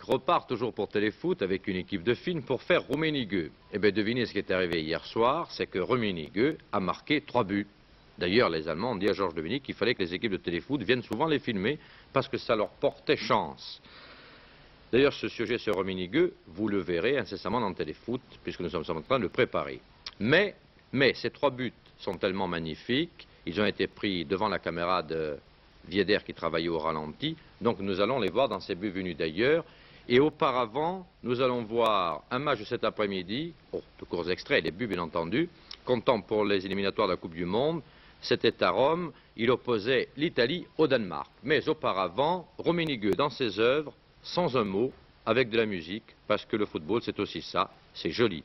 repart toujours pour Téléfoot avec une équipe de filles pour faire Rummenigge. Eh bien, devinez ce qui est arrivé hier soir, c'est que Rummenigge a marqué 3 buts. D'ailleurs, les Allemands ont dit à Georges Dominique qu'il fallait que les équipes de Téléfoot viennent souvent les filmer parce que ça leur portait chance. D'ailleurs, ce sujet sur Rummenigge, vous le verrez incessamment dans Téléfoot, puisque nous sommes en train de le préparer. Mais ces 3 buts sont tellement magnifiques, ils ont été pris devant la caméra de Vieder qui travaillait au ralenti, donc nous allons les voir dans ces buts venus d'ailleurs. Et auparavant, nous allons voir un match de cet après-midi, de courts extraits, les buts bien entendu, comptant pour les éliminatoires de la Coupe du Monde. C'était à Rome, il opposait l'Italie au Danemark. Mais auparavant, Rummenigge dans ses œuvres, sans un mot, avec de la musique, parce que le football c'est aussi ça, c'est joli.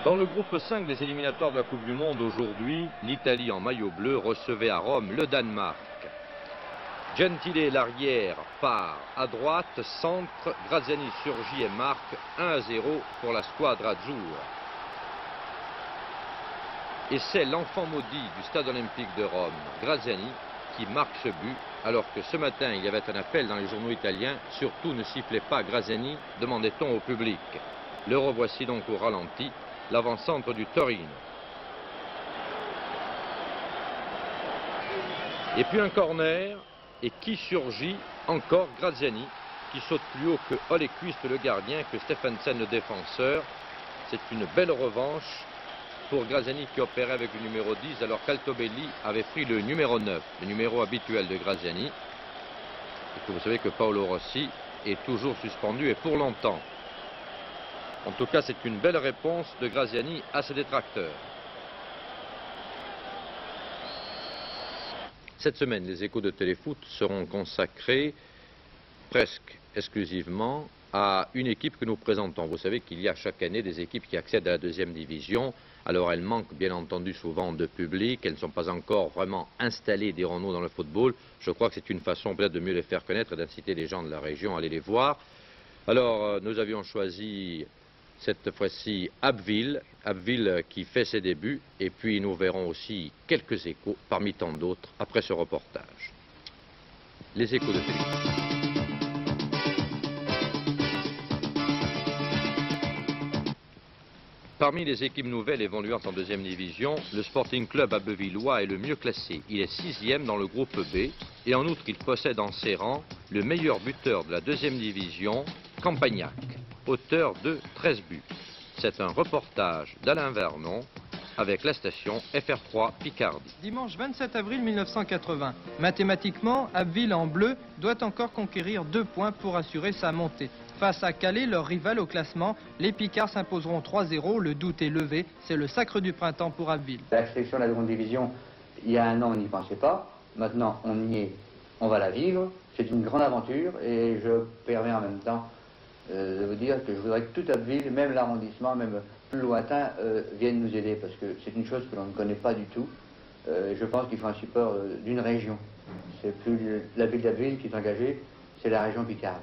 Dans le groupe 5 des éliminatoires de la Coupe du Monde aujourd'hui, l'Italie en maillot bleu recevait à Rome le Danemark. Gentile, l'arrière, part à droite, centre, Graziani surgit et marque 1-0 pour la squadra azzurra. Et c'est l'enfant maudit du stade olympique de Rome, Graziani, qui marque ce but, alors que ce matin il y avait un appel dans les journaux italiens, surtout ne sifflez pas Graziani, demandait-on au public. Le revoici donc au ralenti, l'avant-centre du Torino. Et puis un corner, et qui surgit? Encore Graziani, qui saute plus haut que Olequist le gardien, que Stephensen le défenseur. C'est une belle revanche pour Graziani qui opérait avec le numéro 10, alors qu'Altobelli avait pris le numéro 9, le numéro habituel de Graziani. Et que vous savez que Paolo Rossi est toujours suspendu et pour longtemps. En tout cas, c'est une belle réponse de Graziani à ses détracteurs. Cette semaine, les échos de Téléfoot seront consacrés presque exclusivement à une équipe que nous présentons. Vous savez qu'il y a chaque année des équipes qui accèdent à la deuxième division. Alors elles manquent bien entendu souvent de public, elles ne sont pas encore vraiment installées, dirons-nous, dans le football. Je crois que c'est une façon peut-être de mieux les faire connaître et d'inciter les gens de la région à aller les voir. Alors nous avions choisi cette fois-ci Abbeville qui fait ses débuts, et puis nous verrons aussi quelques échos parmi tant d'autres après ce reportage. les échos de Téléfoot. Parmi les équipes nouvelles évoluant en deuxième division, le Sporting Club Abbevillois est le mieux classé. Il est 6e dans le groupe B et en outre il possède en ses rangs le meilleur buteur de la deuxième division, Campagnac, auteur de 13 buts. C'est un reportage d'Alain Vernon avec la station FR3 Picardie. Dimanche 27 avril 1980. Mathématiquement, Abbeville en bleu doit encore conquérir 2 points pour assurer sa montée. Face à Calais, leur rival au classement, les Picards s'imposeront 3-0. Le doute est levé. C'est le sacre du printemps pour Abbeville. La sélection de la seconde division, il y a un an, on n'y pensait pas. Maintenant, on y est, on va la vivre. C'est une grande aventure et je permets en même temps de vous dire que je voudrais que toute Abbeville, même l'arrondissement, même plus lointain, vienne nous aider parce que c'est une chose que l'on ne connaît pas du tout. Je pense qu'il faut un support d'une région. C'est plus la ville d'Abbeville qui est engagée, c'est la région Picardie.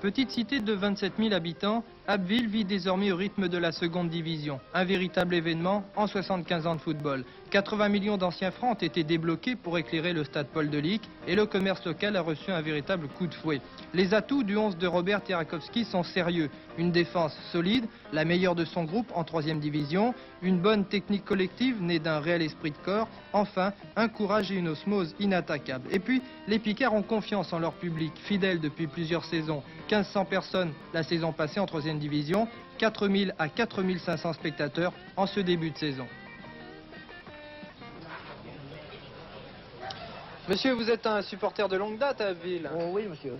Petite cité de 27 000 habitants, Abbeville vit désormais au rythme de la seconde division. Un véritable événement en 75 ans de football. 80 millions d'anciens francs ont été débloqués pour éclairer le stade Paul Delic et le commerce local a reçu un véritable coup de fouet. Les atouts du 11 de Robert Tirakovski sont sérieux. Une défense solide, la meilleure de son groupe en troisième division, une bonne technique collective née d'un réel esprit de corps, enfin un courage et une osmose inattaquables. Et puis, les Picards ont confiance en leur public, fidèle depuis plusieurs saisons. 1500 personnes la saison passée en troisième division, 4000 à 4500 spectateurs en ce début de saison. Monsieur, vous êtes un supporter de longue date à Abbeville. Oh oui, monsieur.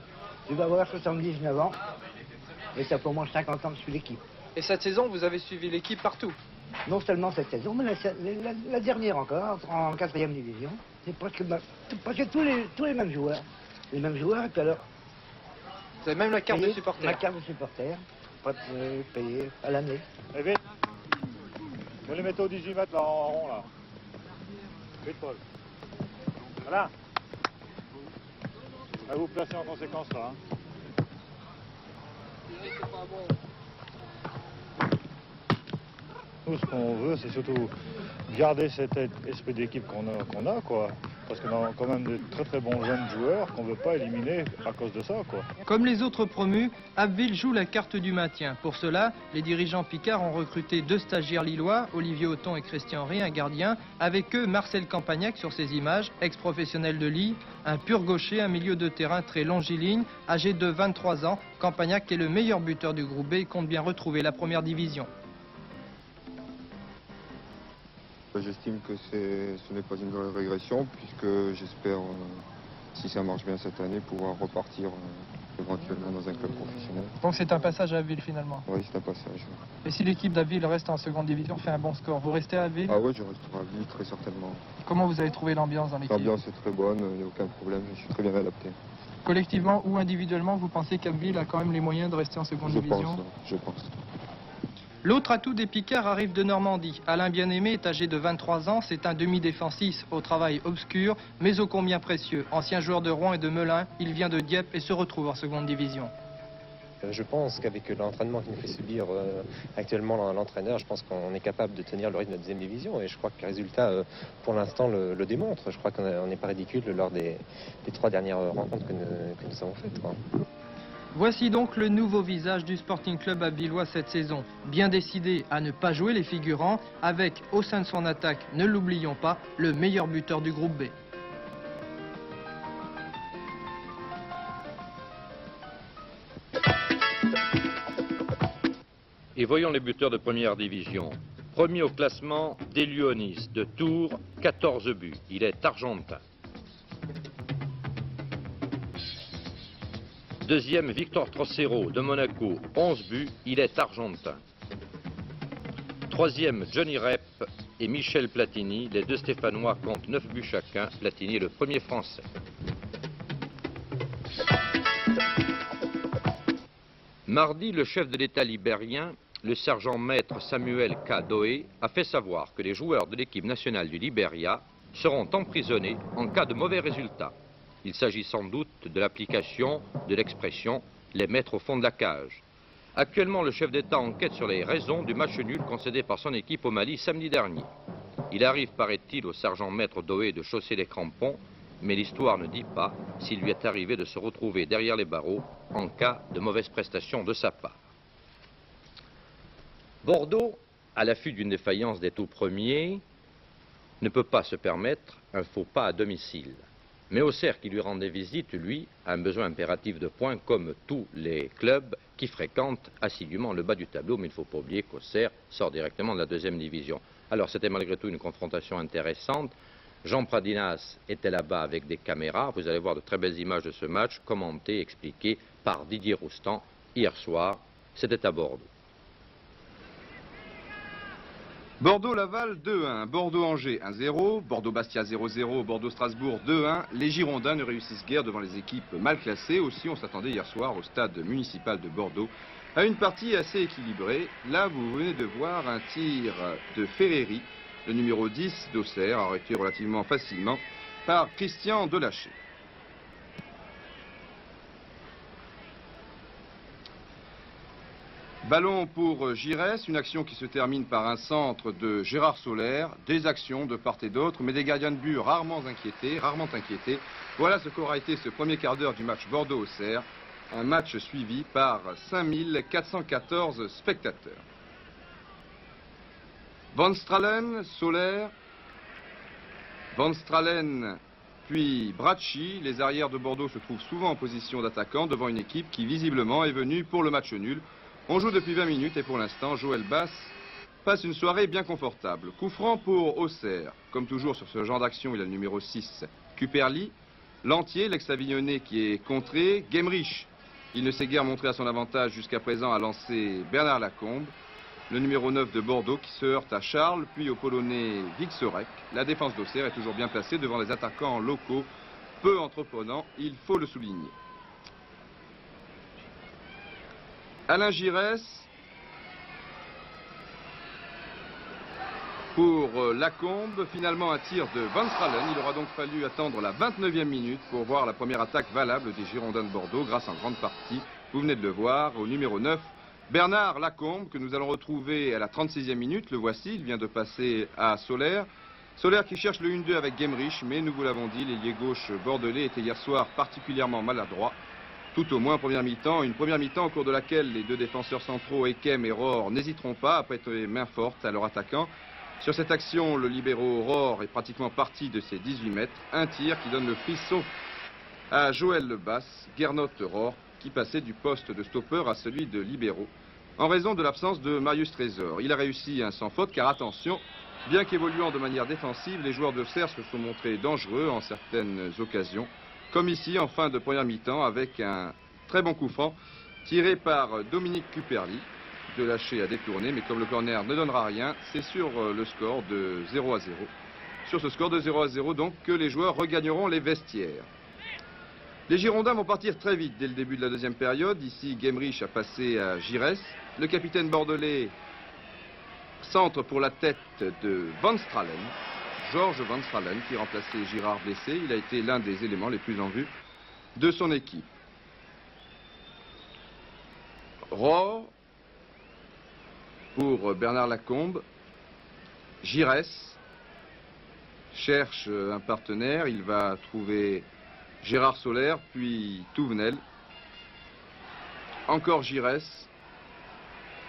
Je dois avoir 79 ans. Et ça fait au moins 50 ans que je suis l'équipe. Et cette saison, vous avez suivi l'équipe partout? Non seulement cette saison, mais la dernière encore, en 4e division. C'est presque tous les mêmes joueurs. Les mêmes joueurs, et puis alors... Vous avez même la carte de supporter? La carte de supporter. Pas payé à l'année. Et vite. Vous les mettez au 18 mètres là, en rond là. Vite Paul. Voilà. À vous placer en conséquence là. Nous, ce qu'on veut, c'est surtout garder cet esprit d'équipe qu'on a, quoi. Parce qu'on a quand même de très bons jeunes joueurs qu'on ne veut pas éliminer à cause de ça, quoi. Comme les autres promus, Abbeville joue la carte du maintien. Pour cela, les dirigeants Picards ont recruté 2 stagiaires lillois, Olivier Auton et Christian Henry, un gardien. Avec eux, Marcel Campagnac sur ces images, ex-professionnel de Lille, un pur gaucher, un milieu de terrain très longiligne, âgé de 23 ans. Campagnac est le meilleur buteur du groupe B et compte bien retrouver la première division. J'estime que ce n'est pas une régression puisque j'espère, si ça marche bien cette année, pouvoir repartir éventuellement dans un club professionnel. Donc c'est un passage à Abbeville finalement? Oui, c'est un passage. Et si l'équipe d'Abbeville reste en seconde division, fait un bon score, vous restez à Abbeville? Ah oui, je resterai à Abbeville très certainement. Comment vous avez trouvé l'ambiance dans l'équipe? L'ambiance est très bonne, il n'y a aucun problème, je suis très bien adapté. Collectivement ou individuellement, vous pensez qu'Abbeville a quand même les moyens de rester en seconde division? Je pense. L'autre atout des Picards arrive de Normandie. Alain Bien-Aimé est âgé de 23 ans, c'est un demi-défensif au travail obscur, mais ô combien précieux. Ancien joueur de Rouen et de Melun, il vient de Dieppe et se retrouve en seconde division. Je pense qu'avec l'entraînement qu'il nous fait subir actuellement l'entraîneur, je pense qu'on est capable de tenir le rythme de la deuxième division et je crois que les résultats pour l'instant le démontrent. Je crois qu'on n'est pas ridicule lors des 3 dernières rencontres que nous avons faites, quoi. Voici donc le nouveau visage du Sporting Club abbvillois cette saison. Bien décidé à ne pas jouer les figurants, avec au sein de son attaque, ne l'oublions pas, le meilleur buteur du groupe B. Et voyons les buteurs de première division. Premier au classement, Delionis de Tours, 14 buts. Il est argentin. Deuxième, Victor Trocero de Monaco, 11 buts, il est argentin. Troisième, Johnny Rep et Michel Platini, les 2 Stéphanois comptent 9 buts chacun. Platini est le premier français. Mardi, le chef de l'État libérien, le sergent-maître Samuel K. Doe, a fait savoir que les joueurs de l'équipe nationale du Libéria seront emprisonnés en cas de mauvais résultats. Il s'agit sans doute de l'application de l'expression « les mettre au fond de la cage ». Actuellement, le chef d'État enquête sur les raisons du match nul concédé par son équipe au Mali samedi dernier. Il arrive, paraît-il, au sergent-maître Doé de chausser les crampons, mais l'histoire ne dit pas s'il lui est arrivé de se retrouver derrière les barreaux en cas de mauvaise prestation de sa part. Bordeaux, à l'affût d'une défaillance des tout premiers, ne peut pas se permettre un faux pas à domicile. Mais Auxerre, qui lui rendait visite, lui, a un besoin impératif de points, comme tous les clubs qui fréquentent assidûment le bas du tableau. Mais il ne faut pas oublier qu'Auxerre sort directement de la 2e division. Alors c'était malgré tout une confrontation intéressante. Jean Pradinas était là-bas avec des caméras. Vous allez voir de très belles images de ce match, commentées, expliquées par Didier Roustan hier soir. C'était à Bordeaux. Bordeaux-Laval 2-1, Bordeaux-Angers 1-0, Bordeaux-Bastia 0-0, Bordeaux-Strasbourg 2-1. Les Girondins ne réussissent guère devant les équipes mal classées. Aussi, on s'attendait hier soir au stade municipal de Bordeaux à une partie assez équilibrée. Là, vous venez de voir un tir de Ferreri, le numéro 10 d'Auxerre, arrêté relativement facilement par Christian Delaché. Ballon pour Giresse, une action qui se termine par un centre de Gérard Soler. Des actions de part et d'autre, mais des gardiens de but rarement inquiétés. Voilà ce qu'aura été ce premier quart d'heure du match Bordeaux-Auxerre. Un match suivi par 5414 spectateurs. Van Stralen, Soler, Van Stralen, puis Bracci. Les arrières de Bordeaux se trouvent souvent en position d'attaquant devant une équipe qui visiblement est venue pour le match nul. On joue depuis 20 minutes et pour l'instant, Joël Bass passe une soirée bien confortable. Coup franc pour Auxerre. Comme toujours sur ce genre d'action, il a le numéro 6, Cuperli. Lantier, l'ex-Avignonnais qui est contré. Gemrich, il ne s'est guère montré à son avantage jusqu'à présent, a lancé Bernard Lacombe. Le numéro 9 de Bordeaux qui se heurte à Charles, puis au Polonais Vixorek. La défense d'Auxerre est toujours bien placée devant les attaquants locaux, peu entreprenants, il faut le souligner. Alain Giresse pour Lacombe, finalement un tir de Van Stralen. Il aura donc fallu attendre la 29e minute pour voir la première attaque valable des Girondins de Bordeaux, grâce en grande partie, vous venez de le voir, au numéro 9, Bernard Lacombe, que nous allons retrouver à la 36e minute. Le voici, il vient de passer à Soler. Soler qui cherche le 1-2 avec Gemrich, mais nous vous l'avons dit, l'ailier gauche bordelais était hier soir particulièrement maladroit. Tout au moins en première mi-temps, une première mi-temps au cours de laquelle les deux défenseurs centraux, Ekem et Rohr, n'hésiteront pas à prêter main forte à leur attaquant. Sur cette action, le libéro Rohr est pratiquement parti de ses 18 mètres. Un tir qui donne le frisson à Joël Lebasse, Gernot Rohr, qui passait du poste de stopper à celui de libéro, en raison de l'absence de Marius Trésor. Il a réussi un sans faute, car attention, bien qu'évoluant de manière défensive, les joueurs d'Auxerre se sont montrés dangereux en certaines occasions. Comme ici, en fin de première mi-temps, avec un très bon coup franc tiré par Dominique Cuperli. Delaché a détourné, mais comme le corner ne donnera rien, c'est sur le score de 0-0. Sur ce score de 0-0, donc, que les joueurs regagneront les vestiaires. Les Girondins vont partir très vite dès le début de la deuxième période. Ici, Gemrich a passé à Giresse. Le capitaine bordelais centre pour la tête de Van Stralen. Georges Van Stralen qui remplaçait Girard blessé. Il a été l'un des éléments les plus en vue de son équipe. Rohr pour Bernard Lacombe. Giresse cherche un partenaire. Il va trouver Gérard Soler, puis Touvenel. Encore Giresse.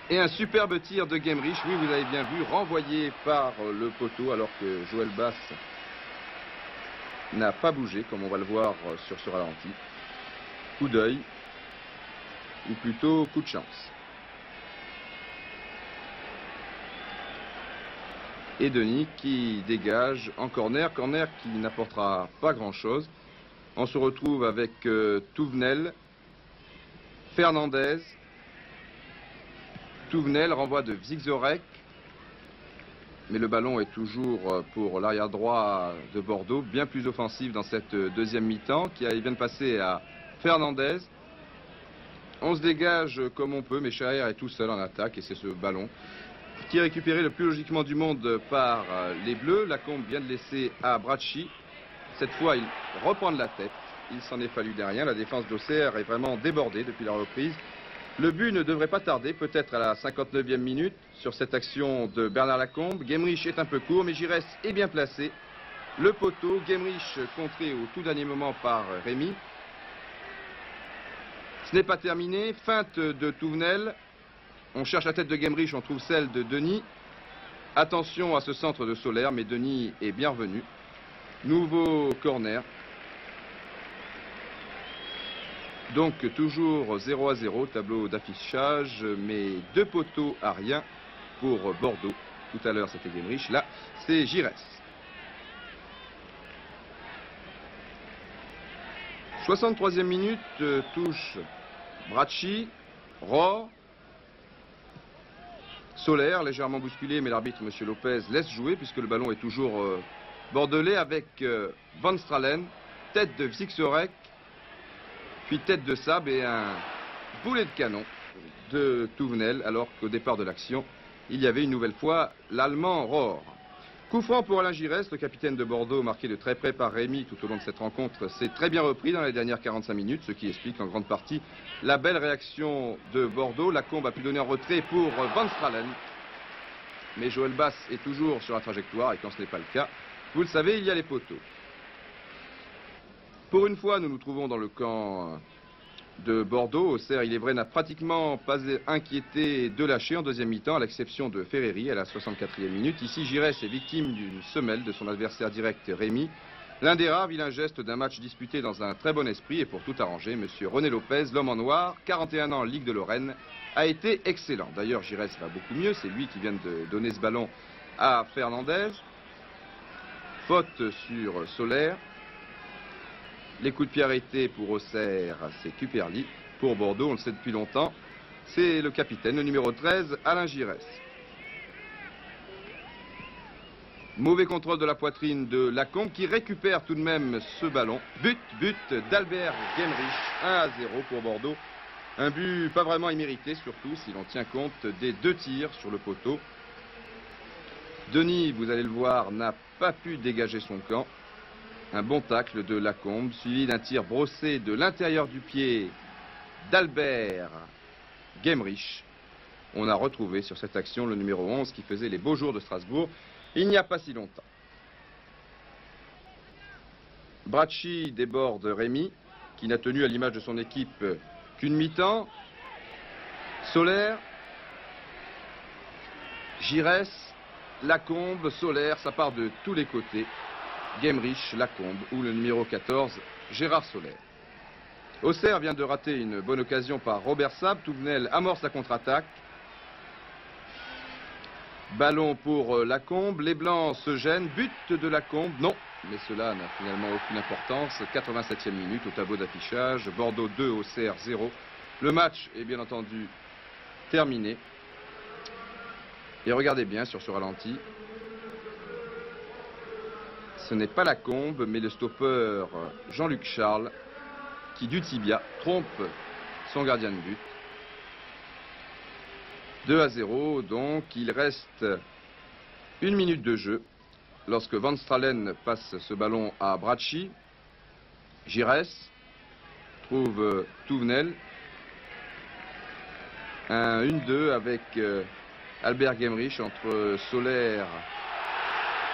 Et un superbe tir de Gemrich, oui, vous avez bien vu, renvoyé par le poteau, alors que Joël Bass n'a pas bougé, comme on va le voir sur ce ralenti. Coup d'œil, ou plutôt coup de chance. Et Denis qui dégage en corner, corner qui n'apportera pas grand-chose. On se retrouve avec Touvenel, Fernandez. Touvenel renvoie de Vixorek, mais le ballon est toujours pour l'arrière droit de Bordeaux, bien plus offensif dans cette deuxième mi-temps, qui vient de passer à Fernandez. On se dégage comme on peut, mais Chaher est tout seul en attaque, et c'est ce ballon qui est récupéré le plus logiquement du monde par les Bleus. Lacombe vient de laisser à Bracci. Cette fois, il reprend de la tête. Il s'en est fallu derrière. La défense d'Auxerre est vraiment débordée depuis la reprise. Le but ne devrait pas tarder, peut-être à la 59e minute, sur cette action de Bernard Lacombe. Gemrich est un peu court, mais Giresse est bien placé. Le poteau, Gemrich contré au tout dernier moment par Rémy. Ce n'est pas terminé, feinte de Touvenel. On cherche la tête de Gemrich, on trouve celle de Denis. Attention à ce centre de Solaire, mais Denis est bien revenu. Nouveau corner. Donc toujours 0-0, tableau d'affichage, mais 2 poteaux à rien pour Bordeaux. Tout à l'heure c'était Gemrich, là c'est Giresse. 63e minute, touche Bracci, Rohr, Solaire, légèrement bousculé, mais l'arbitre, M. Lopez, laisse jouer puisque le ballon est toujours bordelais avec Van Stralen, tête de Vixorek, puis tête de Sab et un boulet de canon de Touvenel, alors qu'au départ de l'action, il y avait une nouvelle fois l'Allemand Rohr. Coup franc pour Alain Giresse, le capitaine de Bordeaux, marqué de très près par Rémy tout au long de cette rencontre, s'est très bien repris dans les dernières 45 minutes, ce qui explique en grande partie la belle réaction de Bordeaux. Lacombe a pu donner un retrait pour Van Stralen, mais Joël Bass est toujours sur la trajectoire et quand ce n'est pas le cas, vous le savez, il y a les poteaux. Pour une fois, nous nous trouvons dans le camp de Bordeaux. Auxerre, il est vrai, n'a pratiquement pas inquiété de lâcher en deuxième mi-temps, à l'exception de Ferreri à la 64e minute. Ici, Giresse est victime d'une semelle de son adversaire direct Rémy. L'un des rares vilains gestes d'un match disputé dans un très bon esprit. Et pour tout arranger, M. René Lopez, l'homme en noir, 41 ans en Ligue de Lorraine, a été excellent. D'ailleurs, Giresse va beaucoup mieux. C'est lui qui vient de donner ce ballon à Fernandez. Faute sur Solaire. Les coups de pied arrêtés pour Auxerre, c'est Cuperli. Pour Bordeaux, on le sait depuis longtemps, c'est le capitaine, le numéro 13, Alain Giresse. Mauvais contrôle de la poitrine de Lacombe qui récupère tout de même ce ballon. But d'Albert Gemrich, 1-0 pour Bordeaux. Un but pas vraiment immérité, surtout si l'on tient compte des 2 tirs sur le poteau. Denis, vous allez le voir, n'a pas pu dégager son camp. Un bon tacle de Lacombe, suivi d'un tir brossé de l'intérieur du pied d'Albert Gemrich. On a retrouvé sur cette action le numéro 11 qui faisait les beaux jours de Strasbourg il n'y a pas si longtemps. Bracci déborde Rémy, qui n'a tenu à l'image de son équipe qu'une mi-temps. Solaire, Giresse, Lacombe, Solaire, ça part de tous les côtés. Gemrich, Lacombe ou le numéro 14, Gérard Solaire. Auxerre vient de rater une bonne occasion par Robert Sab. Touvenel amorce la contre-attaque. Ballon pour Lacombe. Les Blancs se gênent. But de Lacombe. Non, mais cela n'a finalement aucune importance. 87e minute au tableau d'affichage. Bordeaux 2, Auxerre 0. Le match est bien entendu terminé. Et regardez bien sur ce ralenti. Ce n'est pas Lacombe, mais le stopper Jean-Luc Charles, qui du tibia trompe son gardien de but. 2-0, donc il reste 1 minute de jeu. Lorsque Van Stralen passe ce ballon à Bracci, Giresse trouve Touvenel. Un 1-2 avec Albert Gemrich entre Solaire.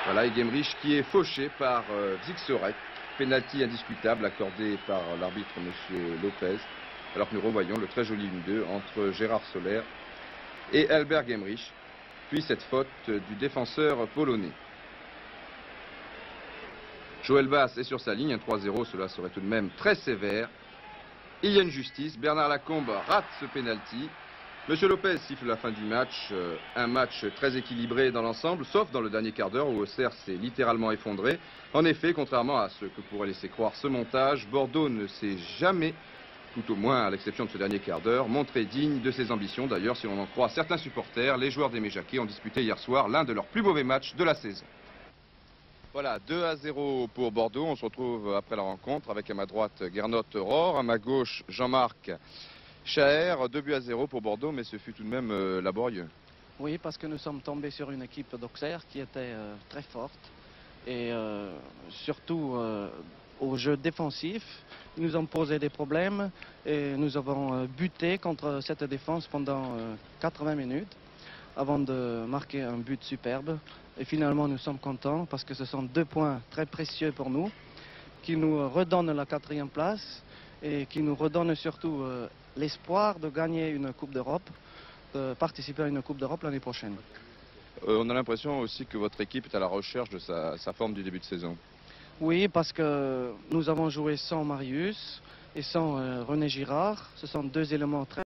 Voilà, et Gemrich qui est fauché par Vixorek. Pénalty indiscutable accordé par l'arbitre M. Lopez. Alors que nous revoyons le très joli 1-2 entre Gérard Solaire et Albert Gemrich. Puis cette faute du défenseur polonais. Joël Bass est sur sa ligne. Un 3-0, cela serait tout de même très sévère. Il y a une justice. Bernard Lacombe rate ce pénalty. Monsieur Lopez siffle la fin du match, un match très équilibré dans l'ensemble, sauf dans le dernier quart d'heure où Auxerre s'est littéralement effondré. En effet, contrairement à ce que pourrait laisser croire ce montage, Bordeaux ne s'est jamais, tout au moins à l'exception de ce dernier quart d'heure, montré digne de ses ambitions. D'ailleurs, si on en croit certains supporters, les joueurs d'Aimé Jacquet ont disputé hier soir l'un de leurs plus mauvais matchs de la saison. Voilà, 2-0 pour Bordeaux. On se retrouve après la rencontre avec à ma droite Gernot Rohr, à ma gauche Jean-Marc Chaher. 2-0 pour Bordeaux, mais ce fut tout de même laborieux. Oui, parce que nous sommes tombés sur une équipe d'Auxerre qui était très forte et surtout au jeu défensif. Ils nous ont posé des problèmes et nous avons buté contre cette défense pendant 80 minutes avant de marquer un but superbe Et finalement, nous sommes contents parce que ce sont 2 points très précieux pour nous, qui nous redonnent la 4e place et qui nous redonnent surtout l'espoir de gagner une Coupe d'Europe, de participer à une Coupe d'Europe l'année prochaine. On a l'impression aussi que votre équipe est à la recherche de sa forme du début de saison. Oui, parce que nous avons joué sans Marius et sans René Girard. Ce sont 2 éléments très